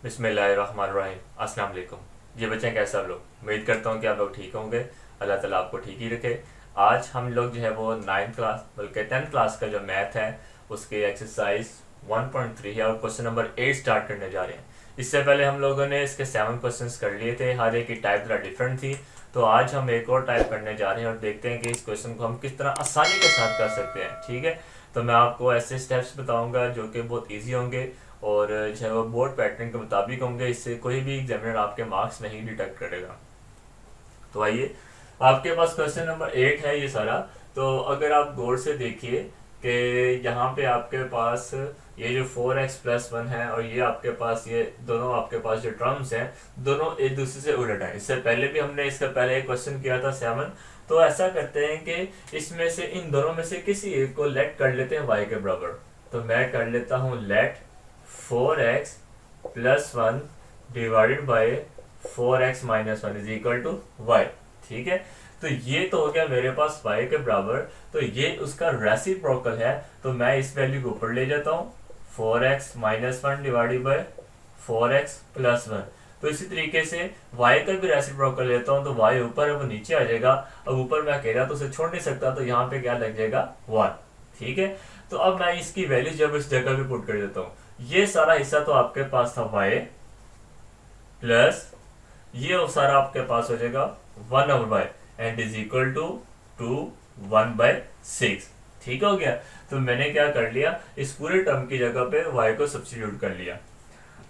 बिस्मिल्लाहिर्रहमानिर्रहीम। अस्सलाम वालेकुम। जी बच्चे, कैसे आप लोग? उम्मीद करता हूँ कि आप लोग ठीक होंगे। अल्लाह ताला आपको ठीक ही रखे। आज हम लोग जो है वो 9th क्लास बल्कि 10th क्लास का जो मैथ है उसके एक्सरसाइज 1.3 है और क्वेश्चन नंबर 8 स्टार्ट करने जा रहे हैं। इससे पहले हम लोगों ने इसके 7 क्वेश्चंस कर लिए थे, हर एक की टाइप ज़रा डिफरेंट थी। तो आज हम एक और टाइप करने जा रहे हैं और देखते हैं कि इस क्वेश्चन को हम किस तरह आसानी के साथ कर सकते हैं। ठीक है, तो मैं आपको ऐसे स्टेप्स बताऊंगा जो कि बहुत इजी होंगे और जो है वो बोर्ड पैटर्न के मुताबिक होंगे। इससे कोई भी एग्जामिनर आपके मार्क्स नहीं डिटेक्ट करेगा। तो आइए, आपके पास क्वेश्चन नंबर 8 है ये सारा। तो अगर आप गौर से देखिए कि यहाँ पे आपके पास ये जो 4x+1 है और ये आपके पास ये दोनों आपके पास जो टर्म्स हैं दोनों एक दूसरे से उलट हैं। इससे पहले भी हमने इसका पहले एक क्वेश्चन किया था 7। तो ऐसा करते हैं कि इसमें से इन दोनों में से किसी एक को लेट कर लेते हैं y के बराबर। तो मैं कर लेता हूँ let 4x+1 divided by 4x-1 is equal to y। ठीक है, तो ये तो हो गया मेरे पास y के बराबर। तो ये उसका रेसिप्रोकल है, तो मैं इस वैल्यू को ऊपर ले जाता हूँ 4x-1 डिवाइडेड बाई 4x+1। तो इसी तरीके से y का भी रेसिप्रोकल लेता हूँ, तो y ऊपर है वो नीचे आ जाएगा। अब ऊपर मैं अकेला तो उसे छोड़ नहीं सकता, तो यहाँ पे क्या लग जाएगा 1। ठीक है, तो अब मैं इसकी वैल्यू जब इस जगह पे पुट कर देता हूँ, ये सारा हिस्सा तो आपके पास था y प्लस ये सारा आपके पास हो जाएगा 1/y and is equal to 1/6। ठीक हो गया। तो मैंने क्या कर लिया, इस पूरे टर्म की जगह पे y को सब्स्टिट्यूट कर लिया।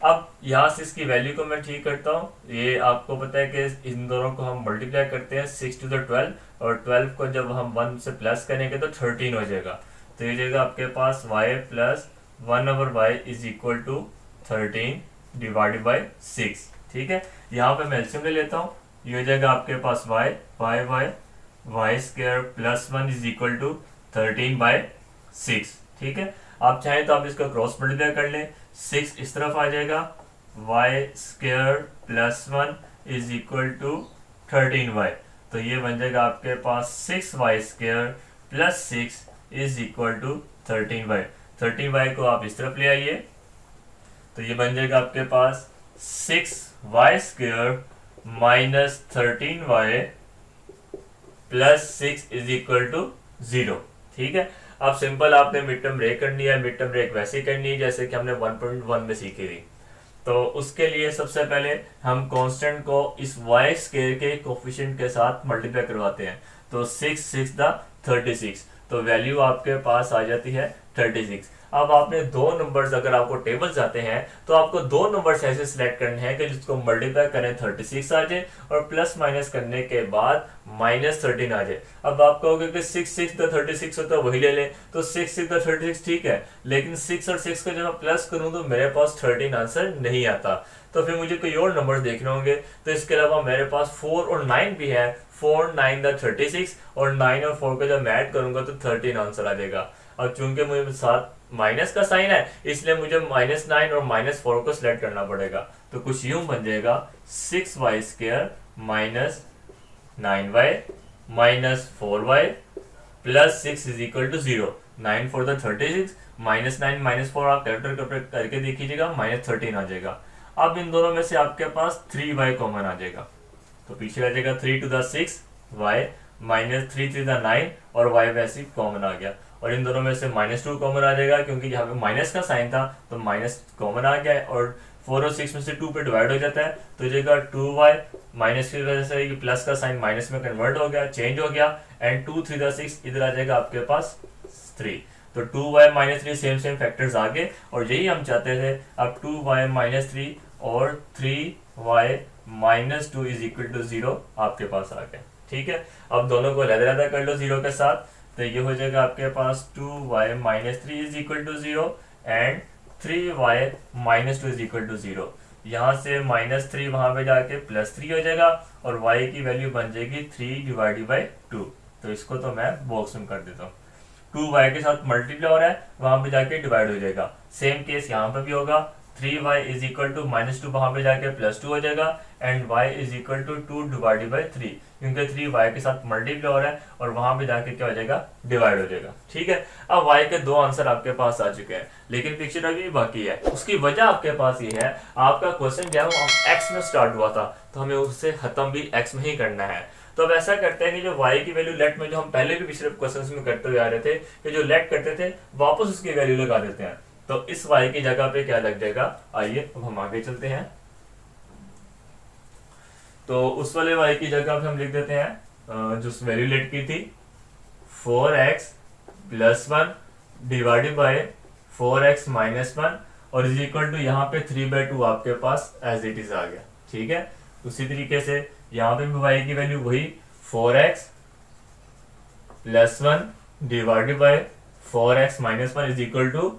अब यहाँ से इसकी वैल्यू को मैं ठीक करता हूँ। ये आपको पता है कि इन दोनों को हम मल्टीप्लाई करते हैं 6 to the 12 और 12 को जब हम 1 से प्लस करेंगे तो 13 हो जाएगा। तो ये जाएगा आपके पास y plus 1/y is equal to 13 divided by 6। ठीक है, यहाँ पे मैं एलसीएम ले लेता हूँ। ये हो जाएगा आपके पास y square plus 1 is equal to 13/6। ठीक है, आप चाहें तो आप इसका क्रॉस मल्टीप्लाई कर लें, 6 इस तरफ आ जाएगा, y square plus 1 is equal to 13y। तो ये बन जाएगा आपके पास 6y square plus 6 is equal to 13y। 13y को आप इस तरफ ले आइए, तो ये बन जाएगा आपके पास 6y square minus 13y plus 6 is equal to 0। ठीक है, अब सिंपल आपने मिड टर्म ब्रेक करनी है। मिड टर्म ब्रेक वैसे ही करनी है जैसे कि हमने 1.1 में सीखी थी। तो उसके लिए सबसे पहले हम कांस्टेंट को इस y स्क्वायर के कोफिशिएंट के साथ मल्टीप्लाई करवाते हैं। तो 6 × 36, तो वैल्यू आपके पास आ जाती है 36। अब आपने दो नंबर्स, अगर आपको टेबल्स आते हैं तो आपको दो नंबर्स ऐसे सिलेक्ट करने हैं कि जिसको मल्टीप्लाई करें 36 आ जाए और प्लस माइनस करने के बाद -13 आ जाए। अब आप कहोगे कि 6 × 36 होता है वही ले लें, तो 6 × 36 ठीक है, लेकिन 6 और 6 को जब मैं प्लस करूं तो मेरे पास 13 आंसर नहीं आता। तो फिर मुझे कोई और नंबर देखने होंगे। तो इसके अलावा मेरे पास 4 और 9 भी है। 4 9 द 36 और 9 और 4 को जब मैं ऐड करूंगा तो 13 आंसर आ जाएगा। और चूंकि मुझे साथ माइनस का साइन है इसलिए मुझे -9 और -4 को सिलेक्ट करना पड़ेगा। तो कुछ यूं बन जाएगा 6y square minus 9y minus 4y plus 6 is equal to 0। 9 4 द 36 -9 -4 आप कैलकुलेट करके देखिएगा, -13 आ जाएगा। अब इन दोनों में से आपके पास 3y कॉमन आ जाएगा, तो पीछे आ जाएगा 3 to the 6 y minus 3 to the 9 और y वैसे कॉमन आ गया। और इन दोनों में से -2 कॉमन आ जाएगा क्योंकि यहाँ पे माइनस का साइन था तो माइनस कॉमन आ गया और 4 और 6 में से 2 पे डिवाइड हो जाता है, तो जगह 2y माइनस की वजह से ये प्लस का साइन माइनस में कन्वर्ट हो गया, चेंज हो गया एंड 2 3 the 6 इधर आ जाएगा आपके पास 3। तो 2y -3 सेम फैक्टर्स आ गए और यही हम चाहते थे। अब 2y -3 और 3y -2 इज इक्वल टू 0 आपके पास आ गया। ठीक है, अब दोनों को अलग कर लो 0 के साथ, तो ये हो जाएगा आपके पास 2y -3 is equal to 0 and 3y -2 is equal to 0। यहाँ से -3 वहां पे जाके +3 हो जाएगा और y की वैल्यू बन जाएगी 3 डिवाइडेड बाई 2। तो इसको तो मैं बॉक्स में कर देता हूँ। 2y के साथ मल्टीप्लाई हो रहा है, वहां पे जाके डिवाइड हो जाएगा। सेम केस यहाँ पे भी होगा, 3y इज इक्वल टू -2 वहां पे जाके +2 हो जाएगा and y is equal to 2 divided by 3। क्योंकि 3 वाई के साथ मल्टीप्लाई हो रहा है और वहां पे जाके क्या हो जाएगा, डिवाइड हो जाएगा। ठीक है, अब वाई के 2 आंसर आपके पास आ चुके हैं, लेकिन पिक्चर अभी बाकी है। उसकी वजह आपके पास ये है, आपका क्वेश्चन जो है वो एक्स में स्टार्ट हुआ था, तो हमें उससे खत्म भी एक्स में ही करना है। तो अब ऐसा करते हैं कि जो y की वैल्यू लेट में जो हम पहले भी पिछले क्वेश्चंस में करते हुए आ रहे थे कि जो लेट करते थे वापस उसकी वैल्यू लगा देते हैं, तो इस y की जगह पे क्या लग जाएगा। आइए अब हम आगे चलते हैं। तो उस वाले y की जगह पे हम लिख देते हैं जो वैल्यू लेट की थी 4x plus 1 divided by 4x minus 1 और इज इक्वल टू यहाँ पे 3/2 आपके पास एज इट इज आ गया। ठीक है, उसी तरीके से यहाँ पे भी y की वैल्यू वही 4x plus 1 divided by 4x minus 1 is equal to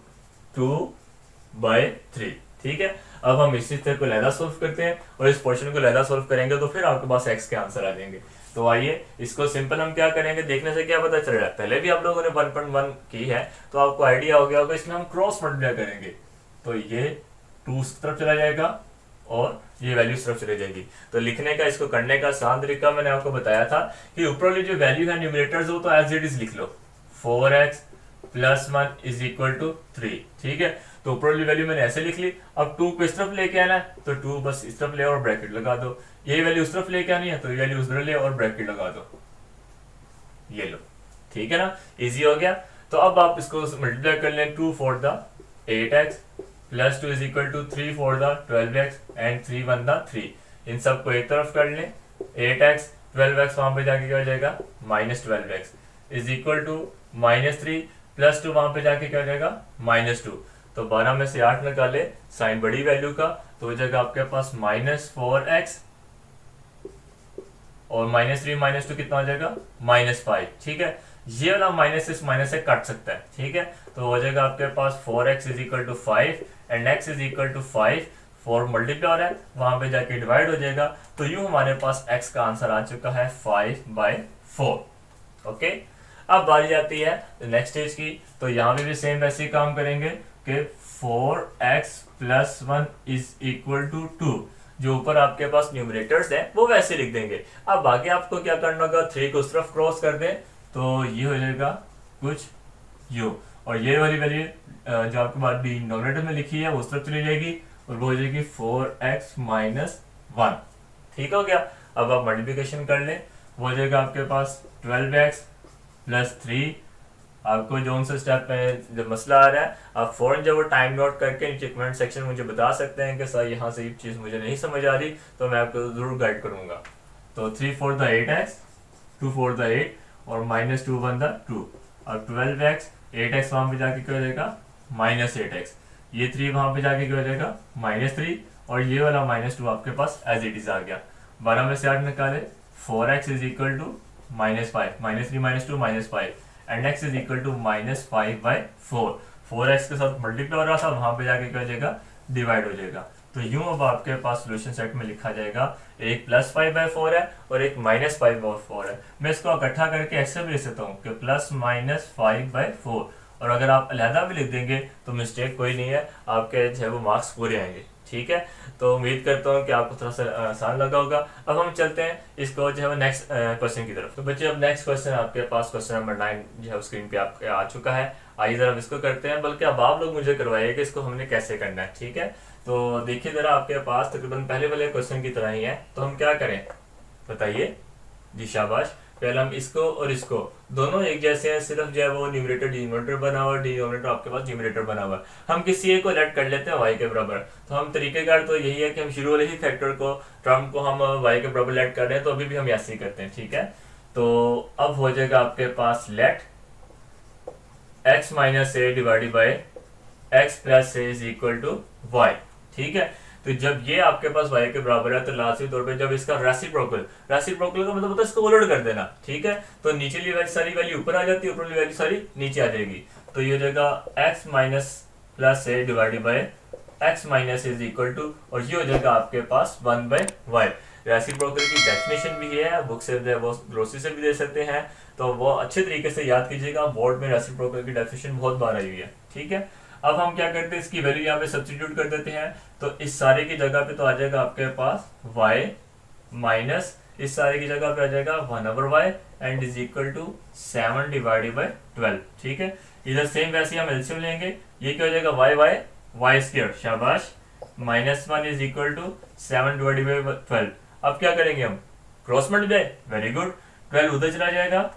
2/3। ठीक है, अब हम इस चीज को लहदा सोल्व करते हैं और इस पोर्शन को लहदा सोल्व करेंगे तो फिर आपके पास x के आंसर आ जाएंगे। तो आइए इसको सिंपल हम क्या करेंगे, देखने से क्या पता चल रहा है, पहले भी आप लोगों ने 1.1 की है तो आपको आइडिया हो गया होगा। इसमें हम क्रॉस मल्टीप्लाई करेंगे तो ये 2 तरफ चला जाएगा और ये वैल्यू इस तरफ चली जाएगी। तो लिखने का, इसको करने का आसान तरीका मैंने आपको बताया था कि ऊपर वाली जो वैल्यू है न्यूमरेटर्स हो तो एज इट इज लिख लो 4x plus 1 is equal to 3। ठीक है, तो ऊपर वाली वैल्यू मैंने ऐसे लिख ली। अब 2 को इस तरफ लेके आना है तो 2 बस इस तरफ ले और ब्रैकेट लगा दो, ये वैल्यू उस तरफ लेके आनी है तो ये वैल्यू उधर ले और ब्रैकेट लगा दो, ये लो। ठीक है ना, इजी हो गया। तो अब आप इसको मल्टीप्लाई कर लें, 2 4 द 8x plus 2 is equal to 3 4 द 12x एंड 3 1 द 3। इन सबको एक तरफ कर लें, 8x 12x वहां पे जाके क्या हो जाएगा minus 12x is equal to minus 3 plus 2 वहां पे जाके क्या हो जाएगा माइनस 2। तो 12 में से 8 निकाले साइन बड़ी वैल्यू का तो हो जाएगा आपके पास माइनस 4x और माइनस 3 माइनस 2 कितना हो जाएगा माइनस 5। ठीक है, ये वाला माइनस इस माइनस से कट सकता है। ठीक है, तो हो जाएगा आपके पास 4x is equal to 5 and x is equal to 5। 4 multiply हो रहा है वहां पे जाके डिवाइड हो जाएगा, तो यूं हमारे पास x का आंसर आ चुका है 5/4। ओके, अब बारी आती है नेक्स्ट स्टेज की। तो यहाँ पे भी सेम वैसे ही काम करेंगे कि 4x plus 1 is equal to 2। जो ऊपर आपके पास न्यूमरेटर्स है वो वैसे लिख देंगे। अब आगे आपको क्या करना होगा, 3 को उस तरफ क्रॉस कर दें तो ये हो जाएगा कुछ यू, और ये वाली वैल्यू जो आपके पास डिनोमिनेटर में लिखी है उस तरफ चली जाएगी और वो हो जाएगी 4x माइनस 1। ठीक हो गया, अब आप मल्टीप्लिकेशन कर लें, वो हो जाएगा आपके पास 12x प्लस 3। आपको जो सा स्टेप में जब मसला आ रहा है आप फौरन जब वो टाइम नोट करके नीचे कमेंट सेक्शन मुझे बता सकते हैं कि सर यहाँ से ये चीज़ मुझे नहीं समझ आ रही, तो मैं आपको ज़रूर गाइड करूँगा। तो 3 4 द 8x 2 4 द 8 और माइनस 2 1 द 2 और 12x 8x वहाँ पे जाके क्या हो जाएगा माइनस 8x, ये 3 वहाँ पे जाके क्या हो जाएगा माइनस 3 और ये वाला माइनस 2 आपके पास एज इट इज़ आ गया। 12 में से 8 निकाले 4x is equal to minus 5 minus 3 minus 2 minus 5 and x is equal to minus 5/4। 4x के साथ मल्टीप्लाई हो रहा था वहां पे जाके क्या हो जाएगा डिवाइड हो जाएगा। तो यूं अब आपके पास सोल्यूशन सेट में लिखा जाएगा, एक प्लस 5/4 है और एक माइनस 5/4 है। मैं इसको इकट्ठा करके ऐसे भी लिख सकता हूँ कि प्लस माइनस 5/4, और अगर आप अलहदा भी लिख देंगे तो मिस्टेक कोई नहीं है, आपके जो है वो मार्क्स पूरे आएंगे। ठीक है, तो उम्मीद करता हूँ कि आपको थोड़ा सा आसान लगा होगा। अब हम चलते हैं इसको जो है वो नेक्स्ट क्वेश्चन की तरफ। तो बच्चे अब नेक्स्ट क्वेश्चन आपके पास क्वेश्चन नंबर 9 जो है स्क्रीन पे आपके आ चुका है। आइए जरा इसको करते हैं, बल्कि अब आप लोग मुझे करवाइए कि इसको हमने कैसे करना है। ठीक है, तो देखिए जरा आपके पास तकरीबन पहले वाले क्वेश्चन की तरह ही है, तो हम क्या करें बताइए जी, शाबाश। पहले हम इसको और इसको दोनों एक जैसे हैं, सिर्फ जो है वो न्यूमरेटर डिनोमिनेटर बना हुआ, डिनोमिनेटर आपके पास न्यूमरेटर बना हुआ। हम किसी एक को लेट कर लेते हैं y के बराबर। तो हम तरीकेकार तो यही है कि हम शुरू वाले ही फैक्टर को टर्म को हम y के बराबर लेट कर रहे हैं, तो अभी भी हम ऐसे ही करते हैं। ठीक है, तो अब हो जाएगा आपके पास let x minus A divided by X plus A is equal to Y. ठीक है, तो जब ये आपके पास y के बराबर है तो लाजमी तौर पे जब इसका रेसिप्रोकल का मतलब होता है इसको उलट कर देना। ठीक है, तो नीचे वाली सारी वैल्यू ऊपर आ जाती है, ऊपर वाली वैल्यू सारी नीचे आ जाएगी। तो ये हो जाएगा x minus plus a divided by x minus is equal to, और ये हो जाएगा आपके पास 1/y। रेसिप्रोकल की डेफिनेशन भी है, बुक से वो ग्लोसी से भी दे सकते हैं, तो वो अच्छे तरीके से याद कीजिएगा। बोर्ड में रेसिप्रोकल की डेफिनेशन बहुत बार आई हुई है। ठीक है, अब हम क्या करते हैं, इसकी वैल्यू यहाँ पे सब्स्टिट्यूट कर देते हैं। तो इस सारे की जगह पे तो आ जाएगा आपके पास y माइनस इस सारे की जगह पे आ जाएगा 1/y and is equal to 7 divided by 12। ठीक है, इधर सेम वैसे हम एलसीएम लेंगे, ये क्या हो जाएगा वाई स्क्वायर, शाबाश, -1 is equal to 7 divided by 12। अब क्या करेंगे हम, क्रॉस मल्टीप्लाई, वेरी गुड, 12 उधर चला जाएगा,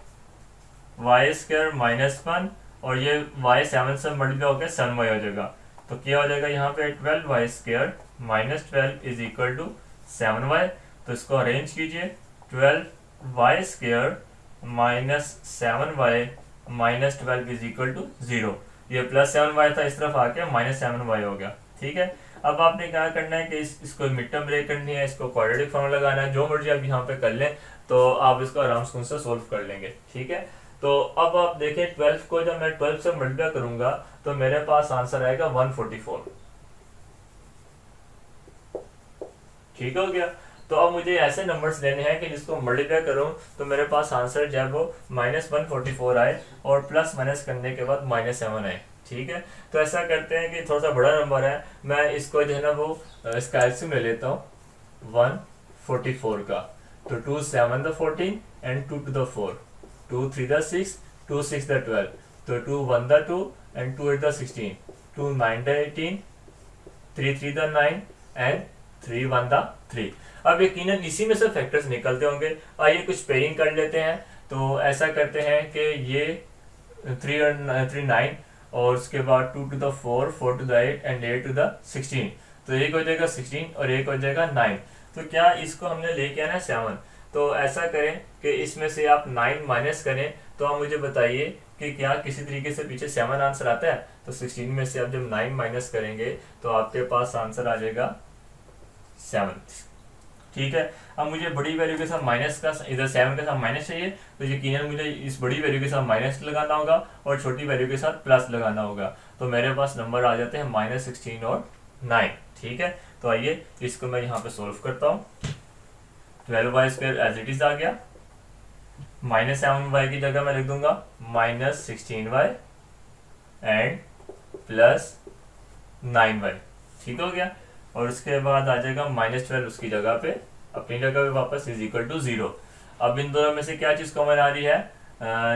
वाई स्क्वायर -1 और ये y 7 से मल्टीप्लाई होकर 7y हो जाएगा। तो क्या हो जाएगा यहाँ पे 12y square -12 is equal to 7y। तो इसको अरेंज कीजिए, 12y square -7y -12 is equal to 0। ये +7y था, इस तरफ आके -7y हो गया। ठीक है, अब आपने क्या करना है कि इसको मिड टर्म ब्रेक करनी है, इसको क्वाड्रेटिक फॉर्मूला लगाना है, जो मर्जी आप यहाँ पे कर लें तो आप इसको आराम से सोल्व कर लेंगे। ठीक है, तो अब आप देखें 12 को जब मैं 12 से मल्टीप्लाई करूंगा तो मेरे पास आंसर आएगा 144। ठीक हो गया। तो अब मुझे ऐसे नंबर्स लेने हैं कि जिसको मल्टीप्लाई करूं तो मेरे पास आंसर जो है वो -144 आए और प्लस माइनस करने के बाद -7 आए। ठीक है, तो ऐसा करते हैं कि थोड़ा सा बड़ा नंबर है, मैं इसको जो है ना वो इसका एलसीएम ले लेता हूँ 144 का। तो 2 7 the 14 and 2 to the 4, 2 3 the 6, 2 6 the 12, तो 2 1 the 2 and 2 8 the 16, 2 9 the 18, 3 3 the 9 and 3 1 the 3। अब यकीनन इसी में से फैक्टर्स निकलते होंगे। आइए कुछ पेयरिंग कर लेते हैं। तो ऐसा करते हैं कि ये 3 और 3 9 और उसके बाद 2 to the 4, 4 to the 8 and 8 to the 16, तो एक हो जाएगा 16 और एक हो जाएगा 9। तो क्या इसको हमने लेके आना है 7। तो ऐसा करें कि इसमें से आप 9 माइनस करें, तो आप मुझे बताइए कि क्या किसी तरीके से पीछे 7 आंसर आता है। तो 16 में से आप जब 9 माइनस करेंगे तो आपके पास आंसर आ जाएगा 7। ठीक है, अब मुझे बड़ी वैल्यू के साथ माइनस का, इधर 7 के साथ माइनस चाहिए, तो यकीनन मुझे इस बड़ी वैल्यू के साथ माइनस लगाना होगा और छोटी वैल्यू के साथ प्लस लगाना होगा। तो मेरे पास नंबर आ जाते हैं -16 और 9। ठीक है, तो आइए इसको मैं यहाँ पे सोल्व करता हूँ। 12y square as it is आ गया, -7y की जगह मैं लिख दूंगा -16y एंड +9y। ठीक हो गया, और उसके बाद आ जाएगा -12 उसकी जगह पे, अपनी जगह पे वापस इज इक्वल टू 0। अब इन दोनों में से क्या चीज़ कॉमन आ रही है,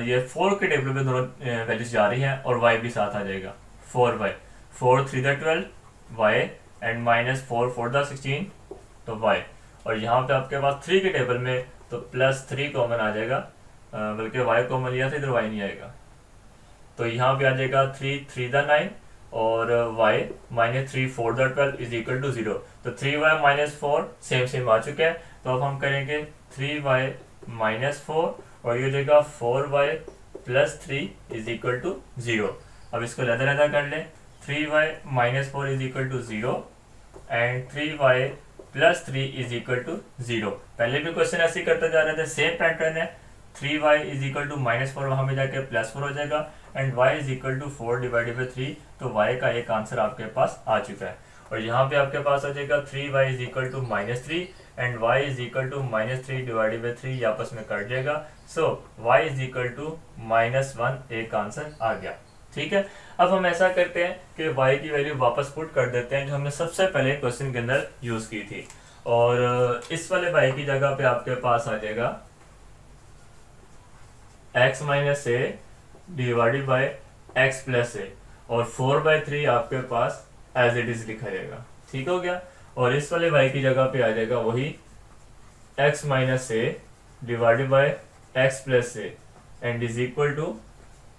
ये 4 के टेबल पे दोनों वैल्यूज जा रही हैं और y भी साथ आ जाएगा, 4y, 4 3 the 12 y and -4 4 the 16 तो y। और यहाँ पे आपके पास 3 के टेबल में तो +3 कॉमन आ जाएगा, बल्कि y कॉमन लिया था, इधर y नहीं आएगा। तो यहाँ पे आ जाएगा 3 3 the 9 और y -3 4 the 12 is equal to 0। तो 3y -4 सेम आ चुके हैं। तो अब हम करेंगे 3y -4 और ये हो जाएगा 4y +3 इज इक्वल टू 0। अब इसको लहदा कर लें, 3y -4 is equal to 0 and 3y +3 is equal to 0। पहले भी क्वेश्चन ऐसे ही करते जा रहे थे, सेम पैटर्न है। 3y इज इक्वल टू -4 वहाँ पे जाके +4 हो जाएगा and y is equal to 4 divided by 3। तो y का एक आंसर आपके पास आ चुका है। और यहाँ पे आपके पास आ जाएगा 3y is equal to -3 and y is equal to -3 divided by 3, आपस में कट जाएगा। So y is equal to -1 एक आंसर आ गया। ठीक है, अब हम ऐसा करते हैं कि y की वैल्यू वापस पुट कर देते हैं जो हमने सबसे पहले क्वेश्चन के अंदर यूज की थी। और इस वाले y की जगह पे आपके पास आ जाएगा x minus A divided by x plus A और 4/3 आपके पास एज इट इज लिखा जाएगा। ठीक हो गया, और इस वाले y की जगह पे आ जाएगा वही x minus A divided by x plus a and is equal to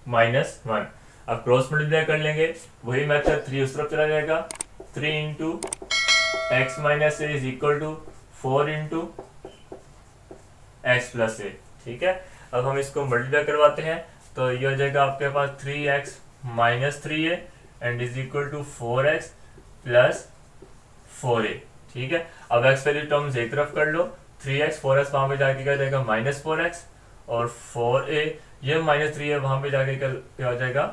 -1। अब क्रॉस मल्टीप्लाई कर लेंगे, वही मेथड 3 उस तरफ चला जाएगा, 3 into x minus A is equal to 4 into x plus A. ठीक है, अब हम इसको मल्टीप्लाई करवाते हैं, तो ये हो जाएगा आपके पास 3x minus 3a and is equal to 4x plus 4a। ठीक है, अब x वैल्यू टर्म्स एक तरफ कर लो, 3x 4x वहां पे जाके क्या जाएगा -4x और 4a ये -3a वहां पे जाके क्या हो जाएगा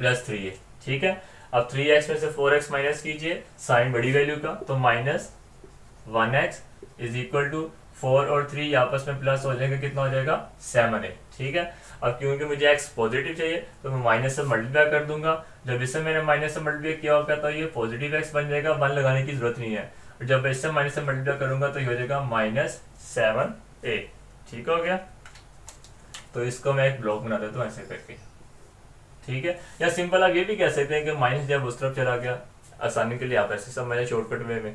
+3a। ठीक है, अब 3x में से 4x माइनस कीजिए साइन बड़ी वैल्यू का, तो -1x इज इक्वल टू 4 और 3 आपस में प्लस हो जाएगा, कितना हो जाएगा 7a। ठीक है, अब क्योंकि मुझे x पॉजिटिव चाहिए तो मैं माइनस से मल्टीप्लाई कर दूंगा। जब इसे मैंने माइनस से मल्टीप्लाई किया होगा तो ये पॉजिटिव x बन जाएगा, 1 लगाने की जरूरत नहीं है। जब इससे माइनस से मल्टीप्लाई करूंगा तो ये हो जाएगा -7a। ठीक हो गया। तो इसको मैं एक ब्लॉक बना देता हूँ ऐसे करके, ठीक है। या सिंपल आप ये भी कह सकते हैं कि माइनस जब उस तरफ चला गया, आसानी के लिए आप ऐसे समझे शॉर्टकट वे में।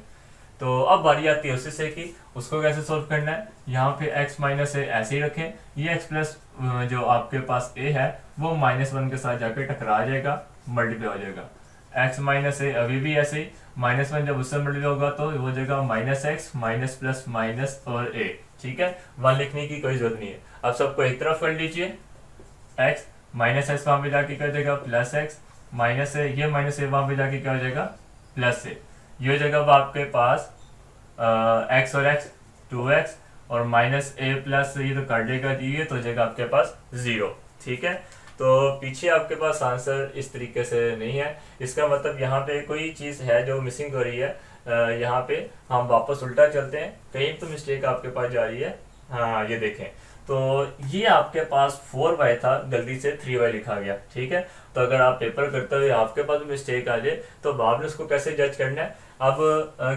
तो अब बारी आती है उससे कि उसको कैसे सोल्व करना है। यहाँ पे x माइनस ए ऐसे ही रखें, ये x प्लस जो आपके पास a है वो -1 के साथ जाके टकरा जाएगा, मल्टीप्लाई हो जाएगा। x माइनस ए अभी भी ऐसे ही, -1 जब उससे मल्टीप्लाई होगा तो हो जाएगा -x माइनस प्लस माइनस और a। ठीक है, वहां लिखने की कोई जरूरत नहीं है। अब सबको एक तरफ कर लीजिए, x माइनस एक्स वहां पे जाके क्या हो जाएगा प्लस एक्स, माइनस है ये माइनस ए वहां पे जाके क्या हो जाएगा प्लस ए। ये हो जाएगा अब आपके पास एक्स और एक्स 2x और माइनस ए प्लस ये तो काट देगा, ये तो हो जाएगा आपके पास 0। ठीक है, तो पीछे आपके पास आंसर इस तरीके से नहीं है, इसका मतलब यहाँ पे कोई चीज़ है जो मिसिंग हो रही है। यहाँ पे हम वापस उल्टा चलते हैं, कहीं तो मिस्टेक आपके पास जा रही है। हाँ ये देखें, तो ये आपके पास 4y था, गलती से 3y लिखा गया। ठीक है, तो अगर आप पेपर करते हुए आपके पास मिस्टेक आ जाए तो आपने उसको कैसे जज करना है। अब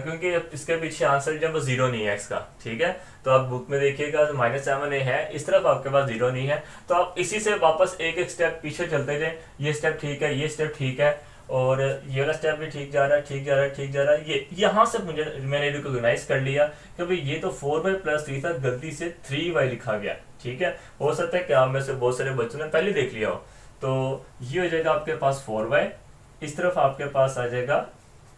क्योंकि इसके पीछे आंसर जब वो 0 नहीं है x का, ठीक है, तो आप बुक में देखिएगा तो -7a है, इस तरफ आपके पास 0 नहीं है, तो आप इसी से वापस एक एक स्टेप पीछे चलते जाए। ये स्टेप ठीक है, ये स्टेप ठीक है, और ये वाला स्टेप भी ठीक जा रहा है, ठीक जा रहा है, ठीक जा रहा है। ये यहाँ से मैंने रिकॉग्नाइज कर लिया कि भाई ये तो 4y प्लस 3 था, गलती से 3y लिखा गया। ठीक है, हो सकता है कि आप में से बहुत सारे बच्चों ने पहले देख लिया हो। तो ये हो जाएगा आपके पास 4y, इस तरफ आपके पास आ जाएगा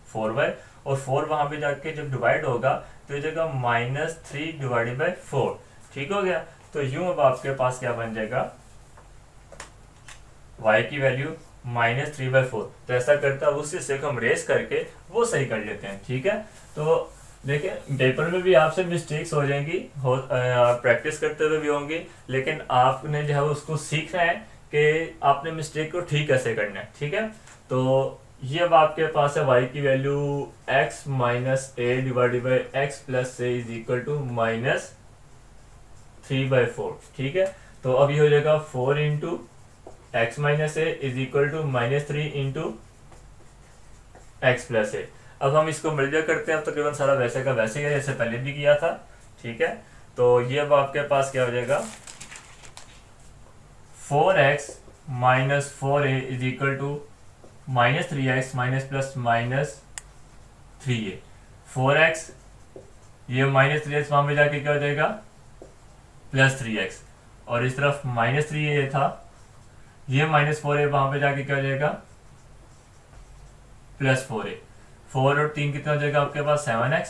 4y, और 4 वहां पे जाके जब डिवाइड होगा तो ये जाएगा -3 डिवाइडेड बाई 4। ठीक हो गया, तो यूं अब आपके पास क्या बन जाएगा, y की वैल्यू -3/4। तो ऐसा करता है उस हिस्से को हम रेस करके वो सही कर लेते हैं। ठीक है, तो देखिए पेपर में भी आपसे मिस्टेक्स हो जाएंगी, प्रैक्टिस करते हुए भी होंगी, लेकिन आपने जो है उसको सीखना है कि आपने मिस्टेक को ठीक कैसे करना है। ठीक है, तो ये अब आपके पास है y की value x minus A divided by X plus A is equal to -3/4। ठीक है, तो अब ये हो जाएगा 4 into X minus A is equal to -3 into X plus A. अब हम इसको मल्टीप्लाई करते हैं, तकरीबन सारा वैसे का वैसे ही है जैसे पहले भी किया था। ठीक है, तो ये अब आपके पास क्या हो जाएगा 4x minus 4a is equal to -3x minus plus -3a। 4x ये -3x वहां पे जाके क्या हो जाएगा +3x, और इस तरफ -3a था, ये -4a वहां पे जाके क्या हो जाएगा +4a। 4 और 3 कितना हो जाएगा आपके पास 7x,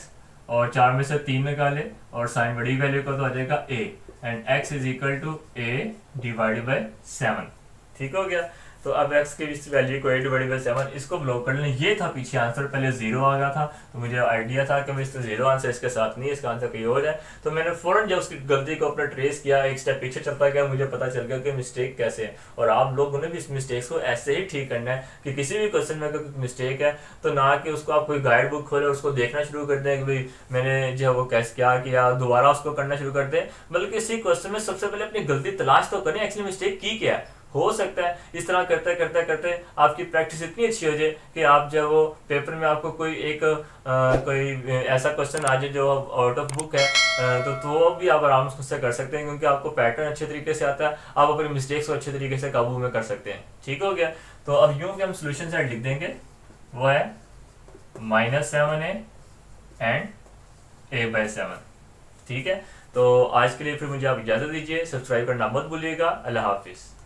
और 4 में से 3 निकाले और साइन बड़ी वैल्यू का तो आ जाएगा a, and x is equal to a divided by 7। ठीक हो गया, तो अब x की इस वैल्यू को a डिवाइडेड बाई 7 इसको ब्लॉक कर लें। ये था पीछे आंसर, पहले 0 आ गया था, तो मुझे आइडिया था कि मैं इसका 0 आंसर इसके साथ नहीं, इसका आंसर कहीं और है। तो मैंने फौरन जब उसकी गलती को अपना ट्रेस किया, एक स्टेप पीछे चलता गया, मुझे पता चल गया कि मिस्टेक कैसे है। और आप लोगों ने भी इस मिस्टेक्स को ऐसे ही ठीक करना है कि किसी भी क्वेश्चन में अगर कोई मिस्टेक है तो ना कि उसको आप कोई गाइड बुक खोले उसको देखना शुरू कर दें कि भाई मैंने जो है वो कैसे क्या किया, दोबारा उसको करना शुरू कर दें, बल्कि इसी क्वेश्चन में सबसे पहले अपनी गलती तलाश तो करें, एक्चुअली मिस्टेक की क्या है। हो सकता है इस तरह करते करते करते आपकी प्रैक्टिस इतनी अच्छी हो जाए कि आप जो वो पेपर में आपको कोई एक कोई ऐसा क्वेश्चन आ जाए जो आउट ऑफ बुक है, तो भी आप आराम से कर सकते हैं, क्योंकि आपको पैटर्न अच्छे तरीके से आता है, आप अपनी मिस्टेक्स को अच्छे तरीके से काबू में कर सकते हैं। ठीक हो गया, तो अब यूं कि हम सोल्यूशन सेट लिख देंगे, वो है -7a एंड a/7। ठीक है, तो आज के लिए फिर मुझे आप इजाज़त दीजिए, सब्सक्राइब करना मत भूलिएगा। अल्लाह हाफिज़।